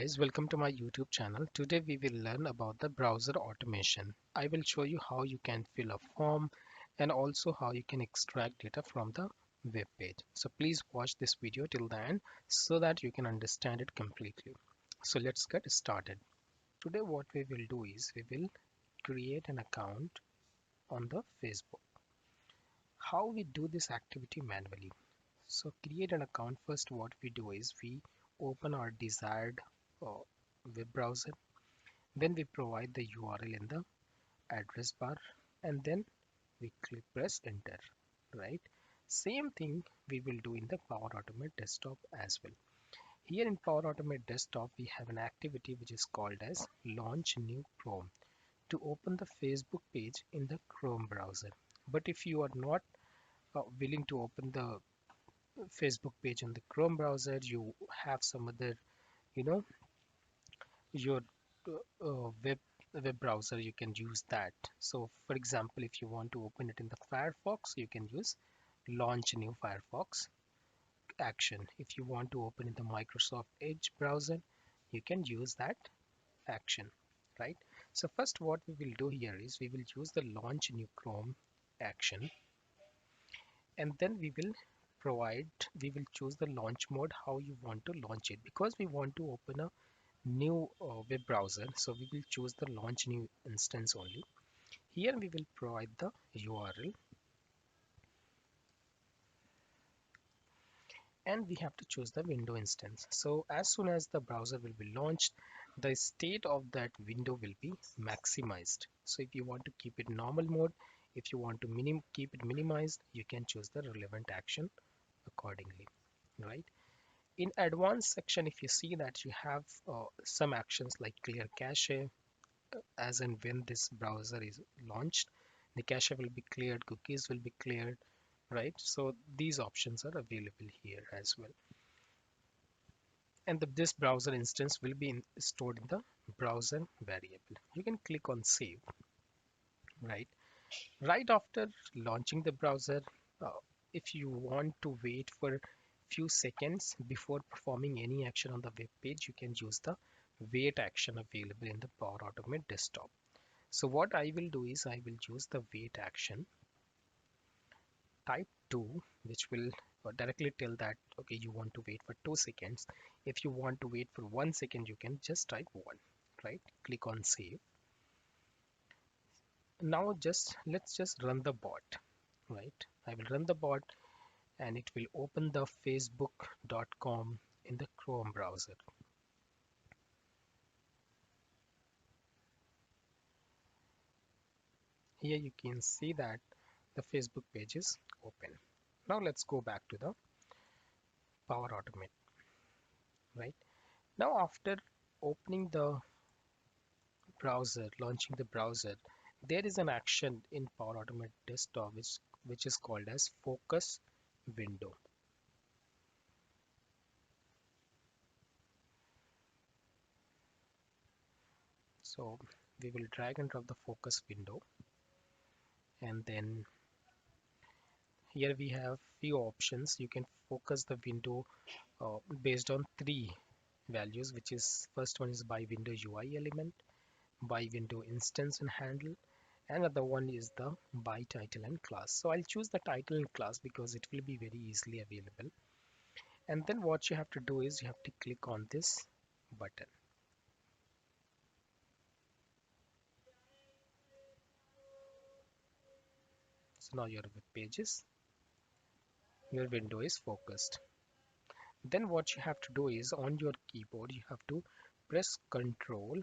guys, welcome to my YouTube channel. Today we will learn about the browser automation. I will show you how you can fill a form and also how you can extract data from the web page. So please watch this video till the end so that you can understand it completely. So let's get started. Today what we will do is we will create an account on the Facebook. How we do this activity manually. So create an account. First what we do is we open our desired uh, web browser. Then we provide the URL in the address bar and then we press enter, right? Same thing we will do in the Power Automate desktop as well. Here in Power Automate desktop, we have an activity which is called as launch new Chrome to open the Facebook page in the Chrome browser. But if you are not willing to open the Facebook page in the Chrome browser, you have some other, you know, your web browser, you can use that. So for example, if you want to open it in the Firefox, you can use launch new Firefox action. If you want to open in the Microsoft Edge browser, you can use that action, right? So first what we will do here is we will use the launch new Chrome action, and then we will choose the launch mode, how you want to launch it, because we want to open a new web browser, so we will choose the launch new instance only. Here we will provide the URL and we have to choose the window instance. So as soon as the browser will be launched, the state of that window will be maximized. So if you want to keep it normal mode, if you want to keep it minimized, you can choose the relevant action accordingly, right? In advanced section, if you see that you have some actions like clear cache, as and when this browser is launched, the cache will be cleared, cookies will be cleared, right? So these options are available here as well. And this browser instance will be stored in the browser variable. You can click on save, right? Right after launching the browser, uh, if you want to wait for few seconds before performing any action on the web page, you can use the wait action available in the Power Automate desktop. So what I will do is I will use the wait action type 2, which will directly tell that okay, you want to wait for 2 seconds. If you want to wait for 1 second, you can just type 1, right? Click on save. Now let's just run the bot, right? I will run the bot and it will open the facebook.com in the Chrome browser. Here you can see that the Facebook page is open. Now let's go back to the Power Automate, right? Now after opening the browser, launching the browser, there is an action in Power Automate desktop which is called as focus window. So we will drag and drop the focus window, and then here we have few options. You can focus the window based on three values, which is first one is by window UI element, by window instance and handle, and other one is the by title and class. So I'll choose the title and class because it will be very easily available. And then what you have to do is you have to click on this button. So now your web page is, your window is focused. Then what you have to do is on your keyboard you have to press Ctrl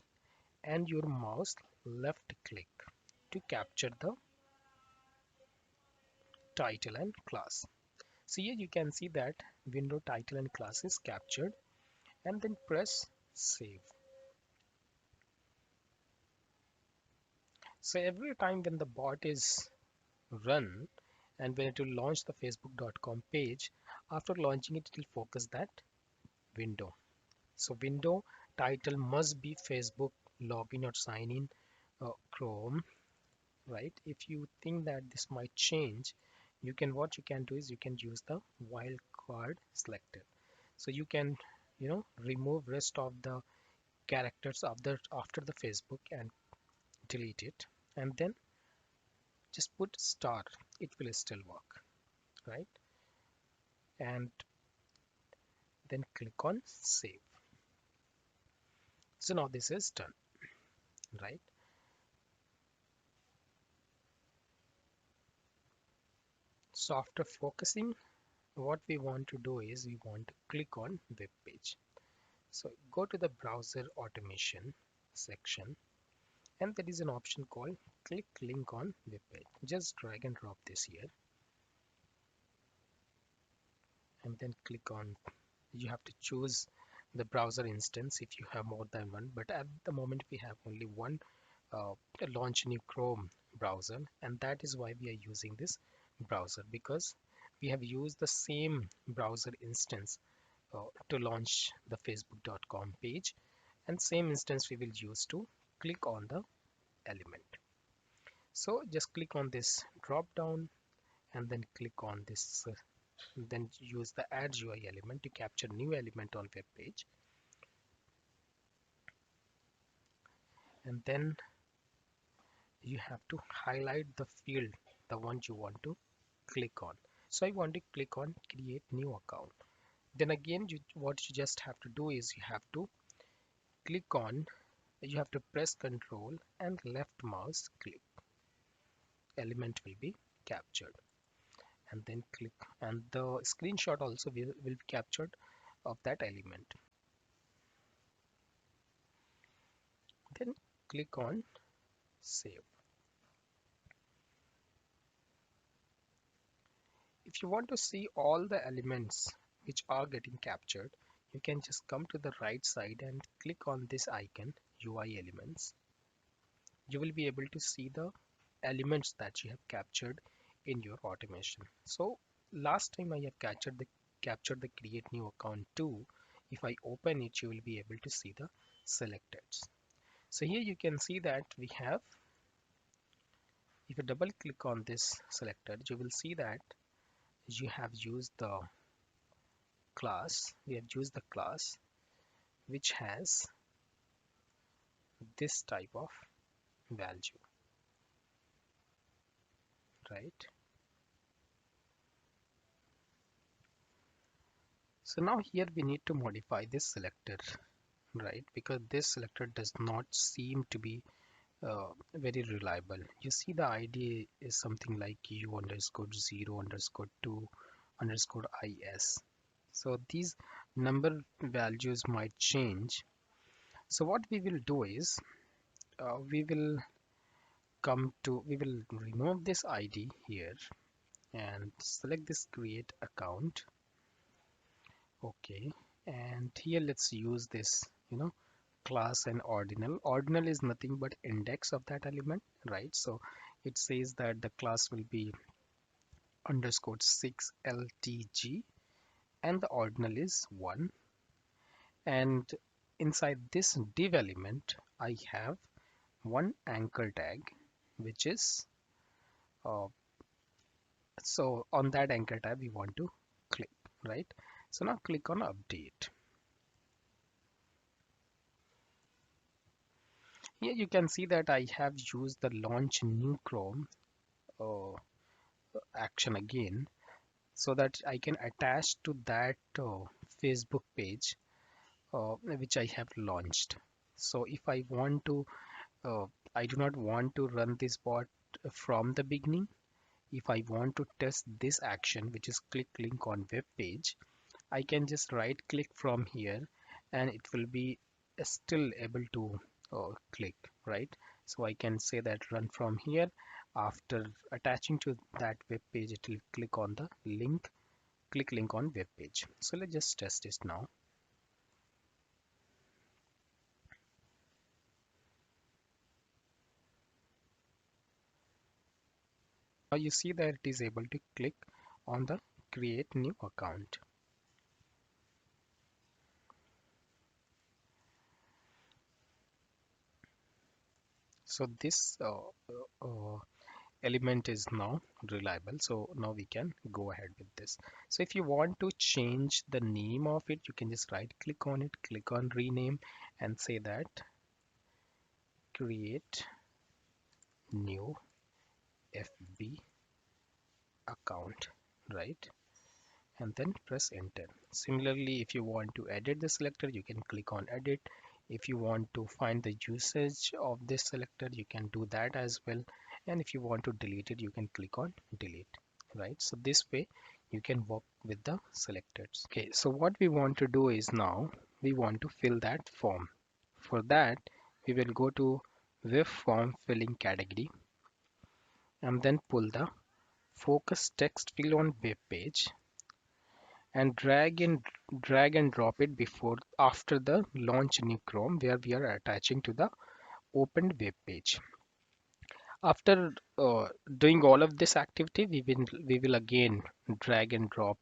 and your mouse left click to capture the title and class. So here you can see that window title and class is captured, and then press save. So every time when the bot is run and when it will launch the facebook.com page, after launching it, it will focus that window. So window title must be Facebook login or sign in Chrome, right? If you think that this might change, what you can do is you can use the wildcard selector. So you can remove rest of the characters after the Facebook and delete it, and then just put star. It will still work, right? And then click on save. So now this is done, right? So after focusing, what we want to do is we want to click on web page. So go to the browser automation section, and there is an option called click link on web page. Just drag and drop this here, and then click on. You have to choose the browser instance if you have more than one, but at the moment we have only one. uh, Launch new Chrome browser, and that is why we are using this browser, because we have used the same browser instance to launch the facebook.com page, and same instance we will use to click on the element. So just click on this drop down, and then click on this then use the add UI element to capture new element on web page, and then you have to highlight the field, the one you want to click on. So I want to click on create new account. Then again, what you just have to do is you have to click on, you have to press Control and left mouse click. Element will be captured, and then click, and the screenshot also will be captured of that element. Then click on save. If you want to see all the elements which are getting captured, you can just come to the right side and click on this icon UI elements. You will be able to see the elements that you have captured in your automation. So last time I have captured the create new account too. If I open it, you will be able to see the selected. So here you can see that we have, if you double click on this selector, you will see that you have used the class, we have used the class which has this type of value, right? So now here we need to modify this selector, right? Because this selector does not seem to be very reliable. You see the ID is something like u underscore 0 underscore 2 underscore is. So these number values might change. So what we will do is we will remove this ID here and select this create account. Okay, and here let's use this, class and ordinal. Ordinal is nothing but index of that element, right? So it says that the class will be underscore 6LTG, and the ordinal is 1. And inside this div element, I have one anchor tag, which is so on that anchor tag we want to click, right? So now click on update. Here you can see that I have used the launch new Chrome uh, action again, so that I can attach to that Facebook page which I have launched. So if I want to, uh, I do not want to run this bot from the beginning. If I want to test this action, which is click link on web page, I can just right click from here, and it will be still able to click, right? So I can say that run from here. After attaching to that web page, it will click on the link, click link on web page. So let's just test this now. Now you see that it is able to click on the create new account. So this element is now reliable, so now we can go ahead with this. So if you want to change the name of it, you can just right click on it, click on rename, and say that create new FB account, right? And then press enter. Similarly, if you want to edit the selector, you can click on edit. If you want to find the usage of this selector, you can do that as well. And if you want to delete it, you can click on delete, right? So this way you can work with the selectors. Okay, so what we want to do is now we want to fill that form. For that, we will go to web form filling category and then pull the focus text field on web page and drag and drop it before after the launch new Chrome where we are attaching to the opened web page. After doing all of this activity, we will again drag and drop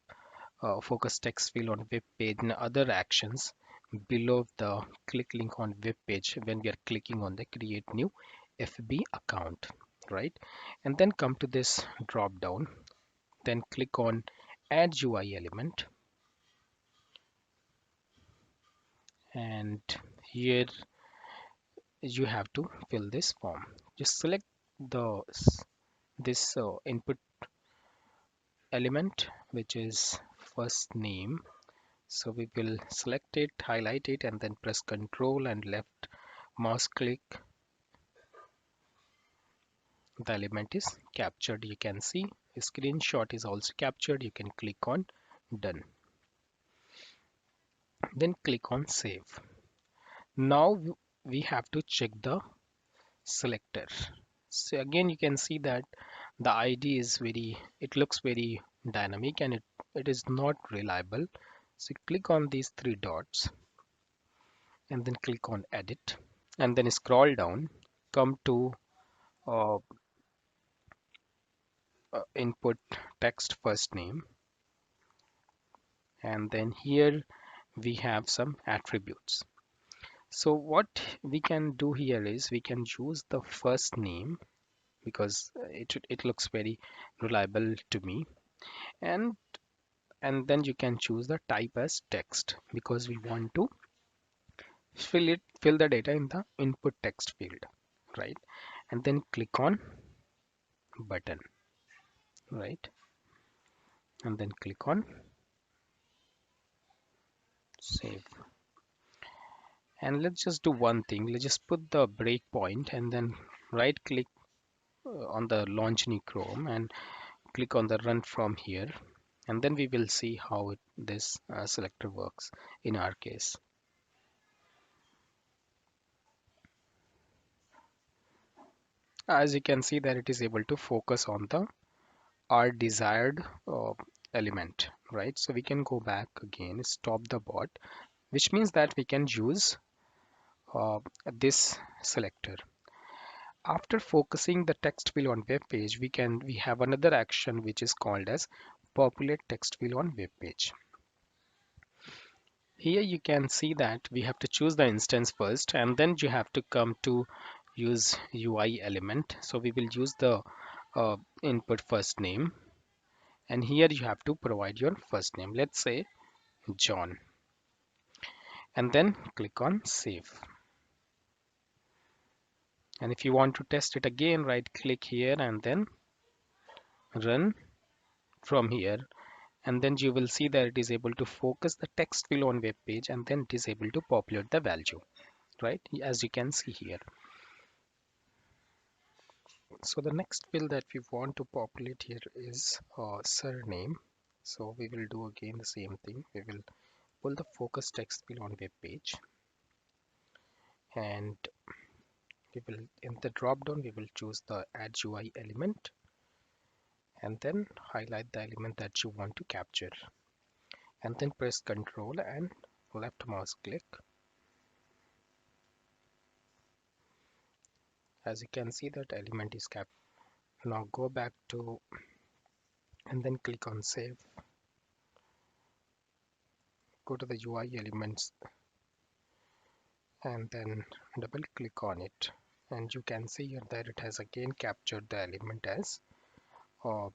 focus text field on web page and other actions below the click link on web page when we are clicking on the create new FB account, right? And then come to this drop down, then click on add UI element, and here you have to fill this form. Just select the this input element, which is first name. So we will select it, highlight it, and then press Control and left mouse click. The element is captured. You can see a screenshot is also captured. You can click on done. Then click on save. Now we have to check the selector. So again, you can see that the ID is it looks very dynamic and it is not reliable. So click on these three dots and then click on edit and then scroll down, come to uh, input text first name, and then here we have some attributes. So what we can do here is we can use the first name because it looks very reliable to me, and then you can choose the type as text because we want to fill the data in the input text field, right? And then click on button, right? And then click on save. And let's just do one thing. Let's just put the breakpoint and then right click on the launch new Chrome and click on the run from here, and then we will see how this selector works in our case. As you can see that it is able to focus on the our desired element, right? So we can go back again, stop the bot, which means that we can use uh, this selector. After focusing the text field on web page, we have another action which is called as populate text field on web page. Here you can see that we have to choose the instance first, and then you have to come to use UI element. So we will use the input first name, and here you have to provide your first name. Let's say John, and then click on save. And if you want to test it again, right click here and then run from here, and then you will see that it is able to focus the text field on web page, and then it is able to populate the value, right, as you can see here. So the next field that we want to populate here is surname. So we will do again the same thing. We will pull the focus text field on web page, and we will in the drop down we will choose the add UI element and then highlight the element that you want to capture, and then press Control and left mouse click. As you can see that element is captured. Now go back to and then click on save. Go to the UI elements and then double click on it and you can see here that it has again captured the element as uh,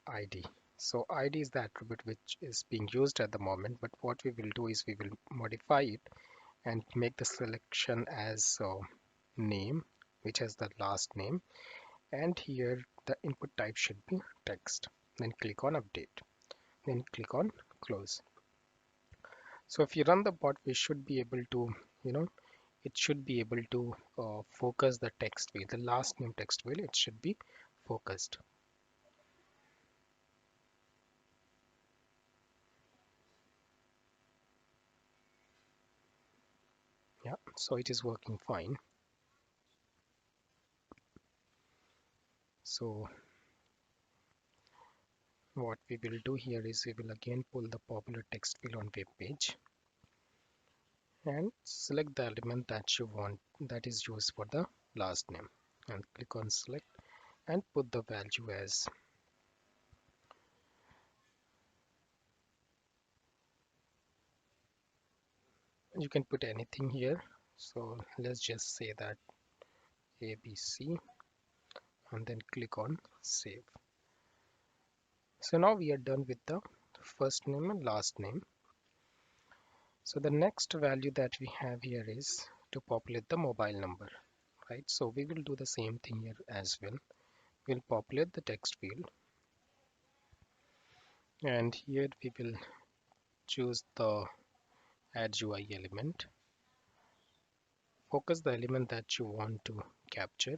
ID. So ID is the attribute which is being used at the moment, but what we will do is we will modify it and make the selection as name, which has the last name, and here the input type should be text. Then click on update, then click on close. So if you run the bot, we should be able to, you know, it should be able to focus the text field, the last name text field, it should be focused. Yeah, so it is working fine. So what we will do here is we will again pull the popular text field on web page and select the element that you want that is used for the last name, and click on select and put the value as, you can put anything here. So let's just say that ABC and then click on save. So now we are done with the first name and last name. So the next value that we have here is to populate the mobile number, right? So we will do the same thing here as well. We'll populate the text field, and here we will choose the add UI element. Focus the element that you want to capture.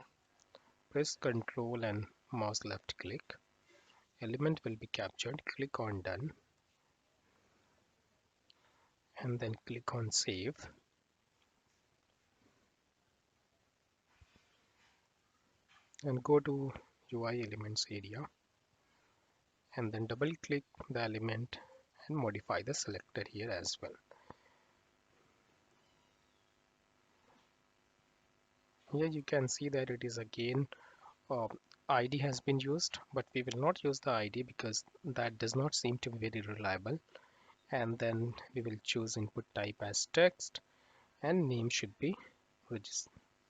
Press Ctrl and mouse left click. Element will be captured. Click on done and then click on save. And go to UI elements area and then double click the element and modify the selector here as well. Here you can see that it is again ID has been used, but we will not use the ID because that does not seem to be very reliable. And then we will choose input type as text and name should be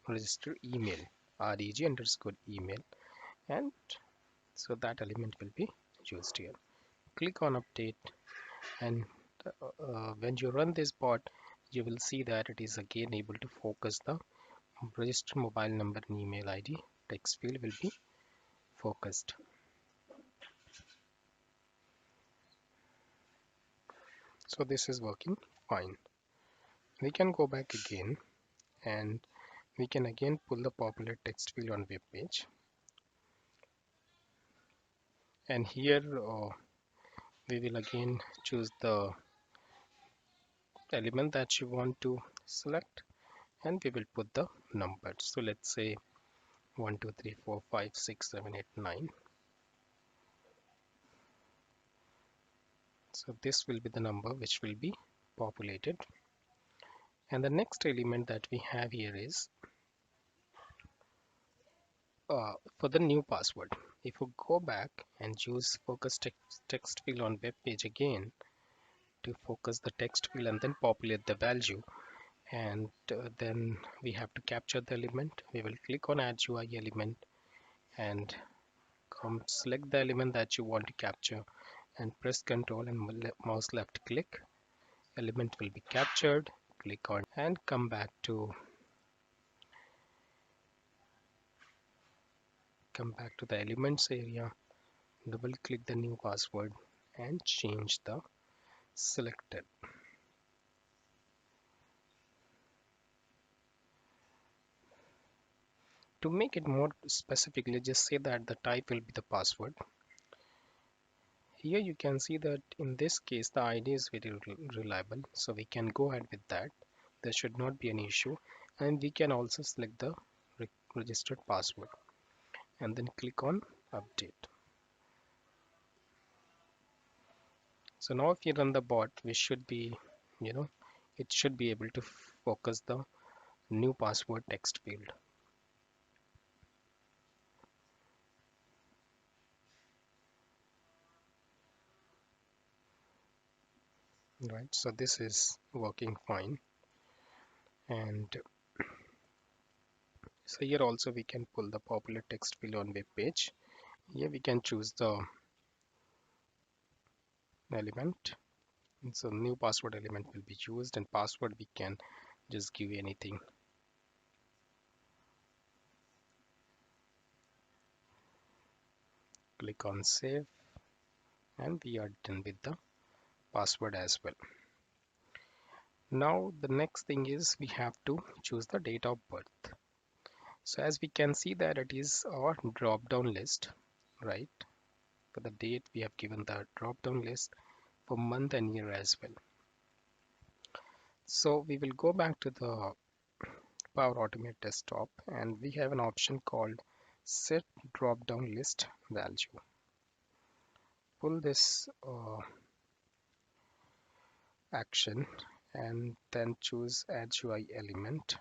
register email, reg underscore email, and so that element will be used here. Click on update, and when you run this bot, you will see that it is again able to focus the registered mobile number and email ID. Text field will be focused. So this is working fine. We can go back again and we can again pull the popular text field on web page, and here we will again choose the element that you want to select and we will put the numbers. So let's say 1 2 3 4 5 6 7 8 9. So this will be the number which will be populated. And the next element that we have here is for the new password. If you go back and use focus text field on web page again to focus the text field and then populate the value, and then we have to capture the element. We will click on add UI element and select the element that you want to capture and press Ctrl and mouse left click. Element will be captured. Click on and come back to the elements area. Double click the new password and change the selected. To make it more specifically, just say that the type will be the password. Here you can see that in this case the ID is very reliable, so we can go ahead with that. There should not be an issue, and we can also select the registered password and then click on update. So now if you run the bot, we should be, you know, it should be able to focus the new password text field. Right, so this is working fine. And so here also we can pull the popular text field on web page. Here we can choose the element. So new password element will be used, and password we can just give anything. Click on save, and we are done with the password as well. Now the next thing is we have to choose the date of birth. So as we can see that it is our drop down list, right? For the date we have given the drop down list for month and year as well. So we will go back to the Power Automate desktop, and we have an option called set drop down list value. Pull this action and then choose add UI element.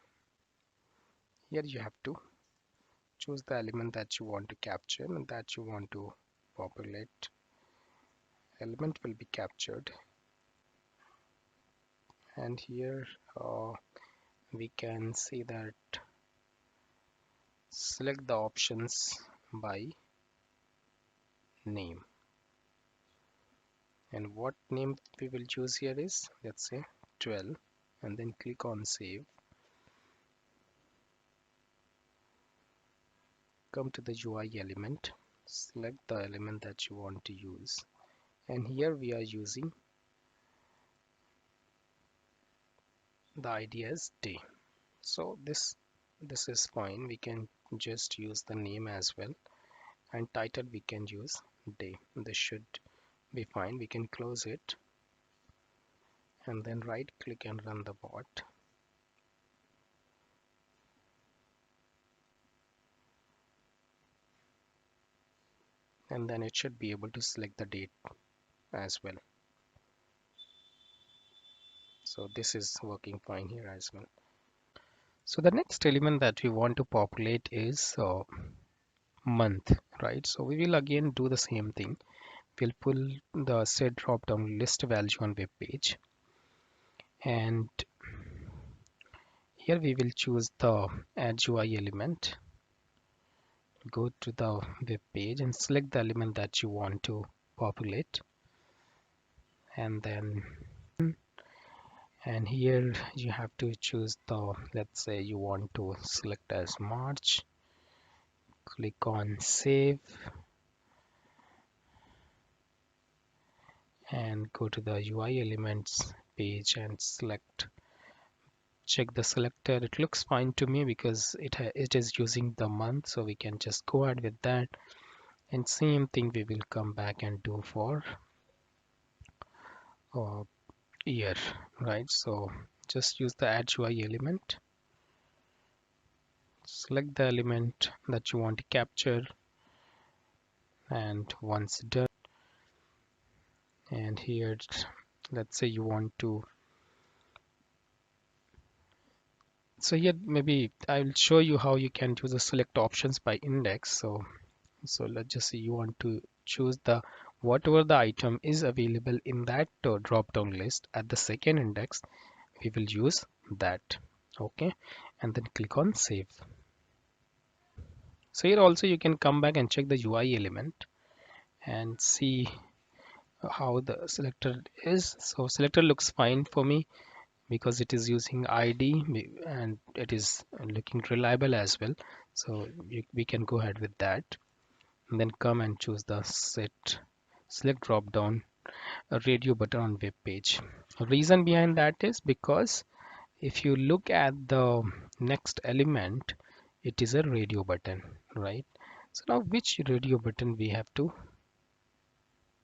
Here you have to choose the element that you want to capture and that you want to populate. Element will be captured, and here we can see that select the options by name, and what name we will choose here is, let's say, 12, and then click on save. Come to the UI element, select the element that you want to use, and here we are using the ID as day. So this is fine. We can just use the name as well, and title we can use day. This should be fine. We can close it and then right click and run the bot. And then it should be able to select the date as well. So this is working fine here as well. So the next element that we want to populate is month, right? So we will again do the same thing. We'll pull the set drop down list value on web page, and here we will choose the add UI element. Go to the web page and select the element that you want to populate, and then and here you have to choose the, let's say you want to select as March. Click on save and go to the UI elements page and select, check the selector. It looks fine to me because it is using the month, so we can just go ahead with that. And same thing we will come back and do for uh, year, right? So just use the add UI element, select the element that you want to capture, and once done, and here let's say you want to, so here maybe I'll show you how you can use the select options by index. So let's just say you want to choose the whatever the item is available in that drop down list at the second index, we will use that. Okay, and then click on save. So here also you can come back and check the UI element and see how the selector is. So selector looks fine for me because it is using ID and it is looking reliable as well. So we can go ahead with that, and then come and choose the select drop down a radio button on web page. Reason behind that is because if you look at the next element, it is a radio button, right? So now which radio button we have to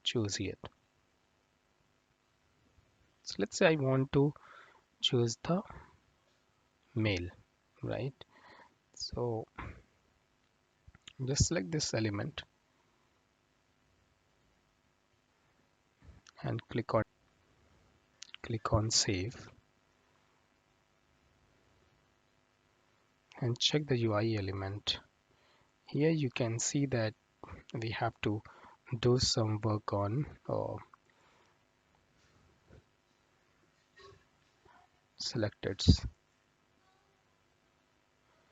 choose here? So let's say I want to choose the mail, right? So just select this element and click on save and check the UI element. Here you can see that we have to do some work on selectors.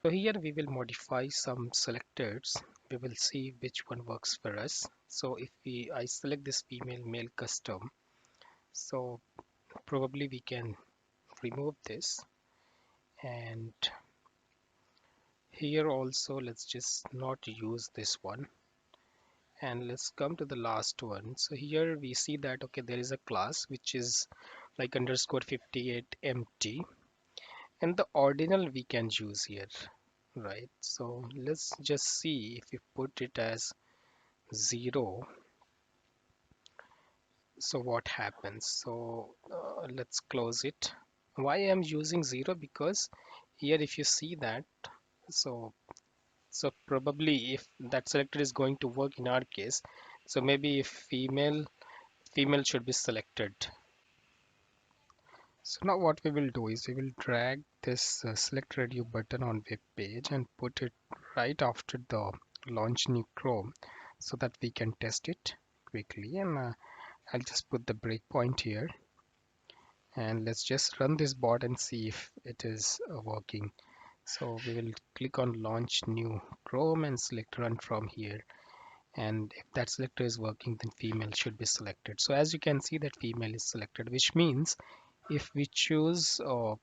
So here we will modify some selectors. We will see which one works for us. So if I select this female male custom, so probably we can remove this, and here also let's just not use this one, and let's come to the last one. So here we see that okay, there is a class which is like underscore 58 empty, and the ordinal we can use here, right? So let's just see if we put it as 0, so what happens. So let's close it. Why I'm using 0? Because here if you see that, so probably if that selector is going to work in our case, so maybe if female should be selected. So now what we will do is we will drag this select radio button on web page and put it right after the launch new Chrome so that we can test it quickly. And I'll just put the breakpoint here, and let's just run this bot and see if it is working. So we will click on launch new Chrome and select run from here, and if that selector is working, then female should be selected. So as you can see that female is selected, which means if we choose uh,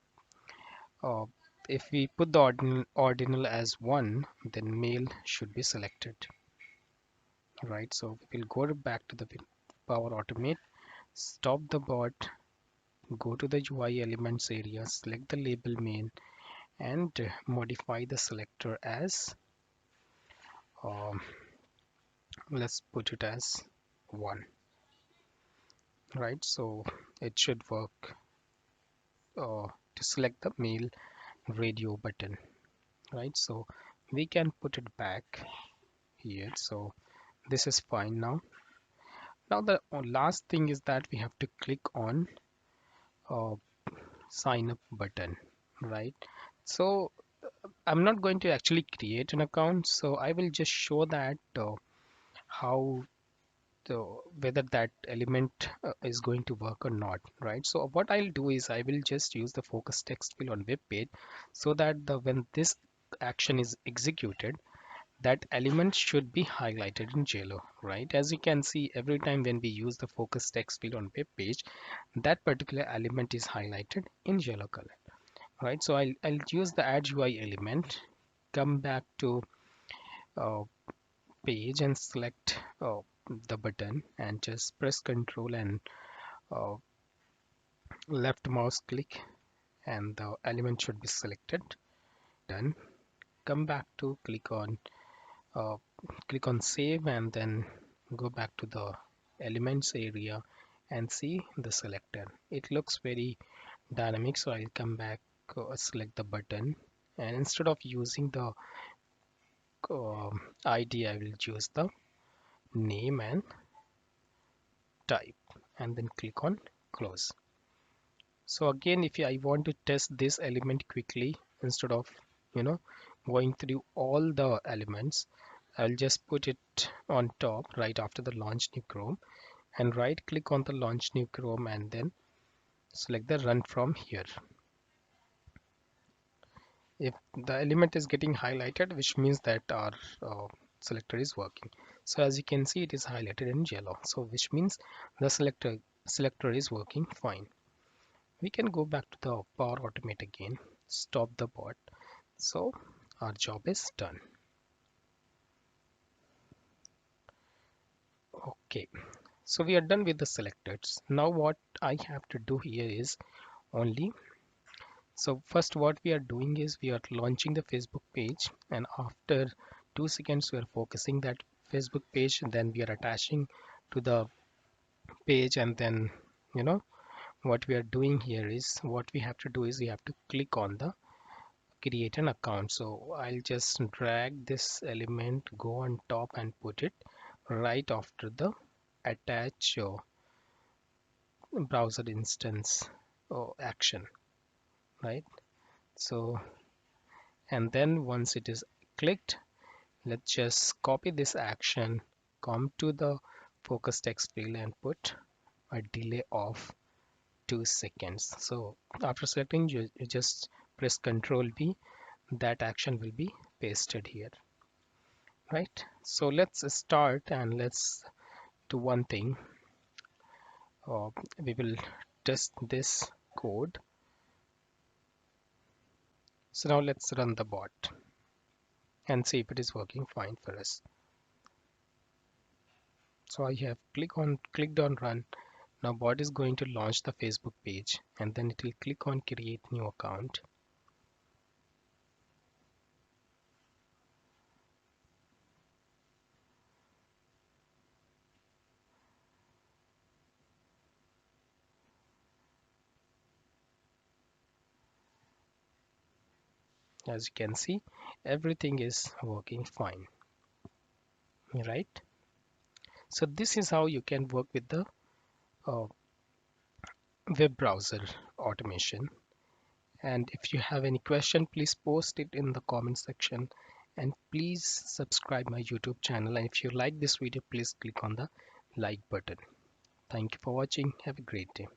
if we put the ordinal as 1, then male should be selected, right? So we'll go back to the Power Automate, stop the bot, go to the UI elements area, select the label main, and modify the selector as um, let's put it as 1, right? So it should work to select the male radio button, right? So we can put it back here. So this is fine now. Now the last thing is that we have to click on uh, sign up button, right? So I'm not going to actually create an account, so I will just show that how the whether that element is going to work or not, right? So what I'll do is I will just use the focus text field on web page so that when this action is executed, that element should be highlighted in yellow, right? As you can see, every time when we use the focus text field on web page, that particular element is highlighted in yellow color, right? So I'll use the add UI element, come back to uh, page and select the button and just press Control and uh, left mouse click, and the element should be selected. Done. Come back to uh, click on save, and then go back to the elements area and see the selector. It looks very dynamic, so I'll come back, select the button, and instead of using the ID, I will choose the name and type, and then click on close. So again, if I want to test this element quickly, instead of you know going through all the elements, I'll just put it on top right after the launch new Chrome, and right click on the launch new Chrome and then select the run from here. If the element is getting highlighted, which means that our selector is working. So as you can see, it is highlighted in yellow, so which means the selector is working fine. We can go back to the Power Automate again, stop the bot. So our job is done. Okay, so we are done with the selectors. Now what I have to do here is only, so first what we are doing is we are launching the Facebook page, and after 2 seconds we are focusing that Facebook page, and then we are attaching to the page, and then you know what we are doing here is, what we have to do is we have to click on the create an account. So I'll just drag this element, go on top and put it right after the attach browser instance action, right? So, and then once it is clicked, let's just copy this action, come to the focus text field and put a delay of 2 seconds. So after selecting, you just press Ctrl B, that action will be pasted here, right? So let's start and let's do one thing. We will test this code. So now let's run the bot and see if it is working fine for us. So I have clicked on run. Now bot is going to launch the Facebook page and then it will click on create new account. As you can see, everything is working fine, right? So this is how you can work with the uh, web browser automation. And if you have any question, please post it in the comment section, and please subscribe my YouTube channel. And if you like this video, please click on the like button. Thank you for watching. Have a great day.